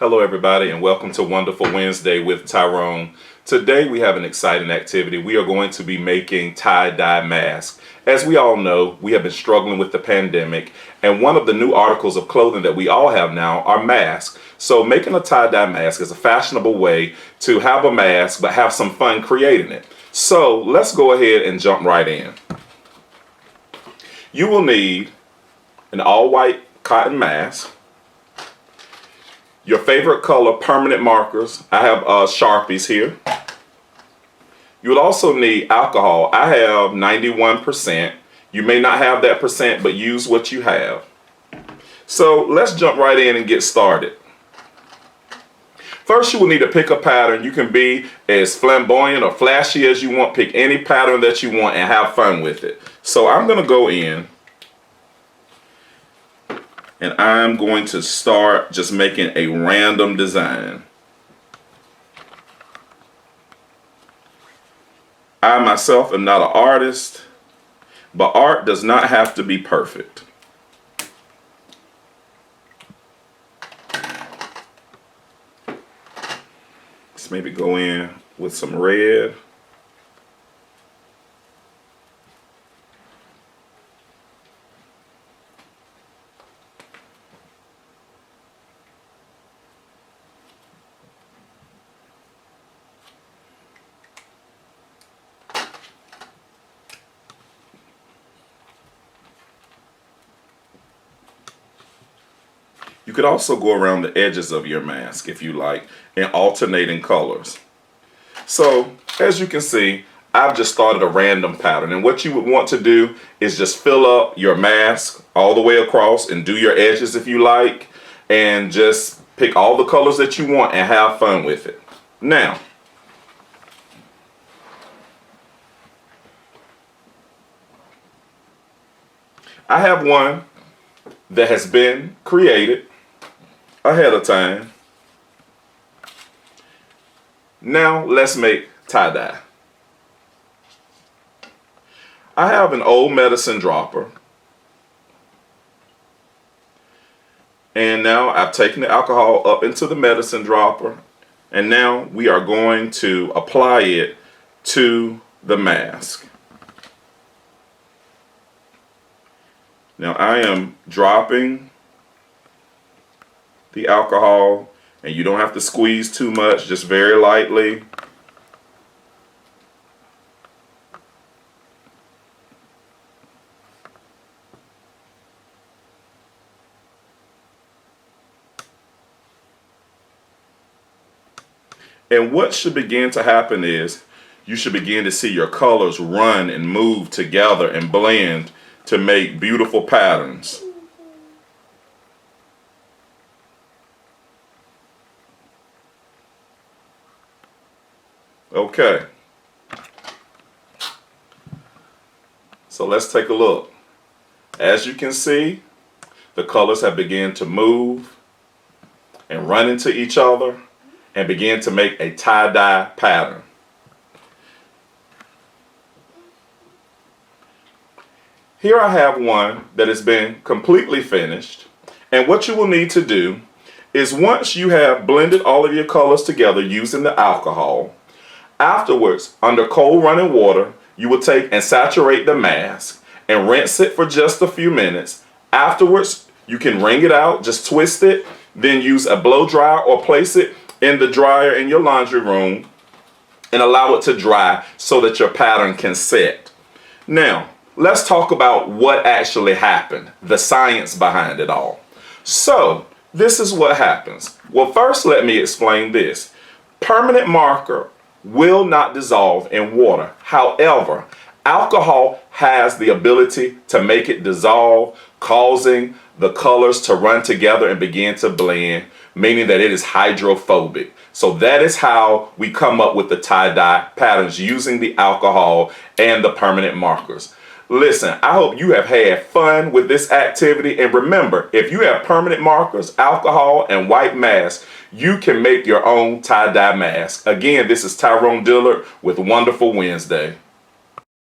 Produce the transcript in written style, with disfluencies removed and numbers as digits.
Hello everybody and welcome to Wonderful Wednesday with Tyrone. Today we have an exciting activity. We are going to be making tie-dye masks. As we all know, we have been struggling with the pandemic, and one of the new articles of clothing that we all have now are masks. So making a tie-dye mask is a fashionable way to have a mask but have some fun creating it. So let's go ahead and jump right in. You will need an all-white cotton mask, your favorite color permanent markers. I have Sharpies here. You will also need alcohol. I have 91%. You may not have that percent, but use what you have. So let's jump right in and get started. First, you will need to pick a pattern. You can be as flamboyant or flashy as you want. Pick any pattern that you want and have fun with it. So I'm going to go in and I'm going to start just making a random design. I myself am not an artist, but art does not have to be perfect. Let's maybe go in with some red. You could also go around the edges of your mask if you like, in alternating colors. So as you can see, I've just started a random pattern, and what you would want to do is just fill up your mask all the way across and do your edges if you like, and just pick all the colors that you want and have fun with it. Now, I have one that has been created ahead of time. Now let's make tie-dye. I have an old medicine dropper, and now I've taken the alcohol up into the medicine dropper, and now we are going to apply it to the mask. Now I am dropping the alcohol, and you don't have to squeeze too much, just very lightly. And what should begin to happen is you should begin to see your colors run and move together and blend to make beautiful patterns. Okay, so let's take a look. As you can see, the colors have begun to move and run into each other and begin to make a tie-dye pattern. Here I have one that has been completely finished, and what you will need to do is, once you have blended all of your colors together using the alcohol, afterwards, under cold running water, you will take and saturate the mask and rinse it for just a few minutes. Afterwards, you can wring it out, just twist it, then use a blow dryer or place it in the dryer in your laundry room and allow it to dry so that your pattern can set. Now, let's talk about what actually happened, the science behind it all. So, this is what happens. Well, first let me explain this. Permanent marker will not dissolve in water. However, alcohol has the ability to make it dissolve, causing the colors to run together and begin to blend, meaning that it is hydrophobic. So that is how we come up with the tie-dye patterns using the alcohol and the permanent markers. Listen, I hope you have had fun with this activity, and remember, if you have permanent markers, alcohol, and white masks, you can make your own tie-dye mask. Again, this is Tyrone Dillard with Wonderful Wednesday.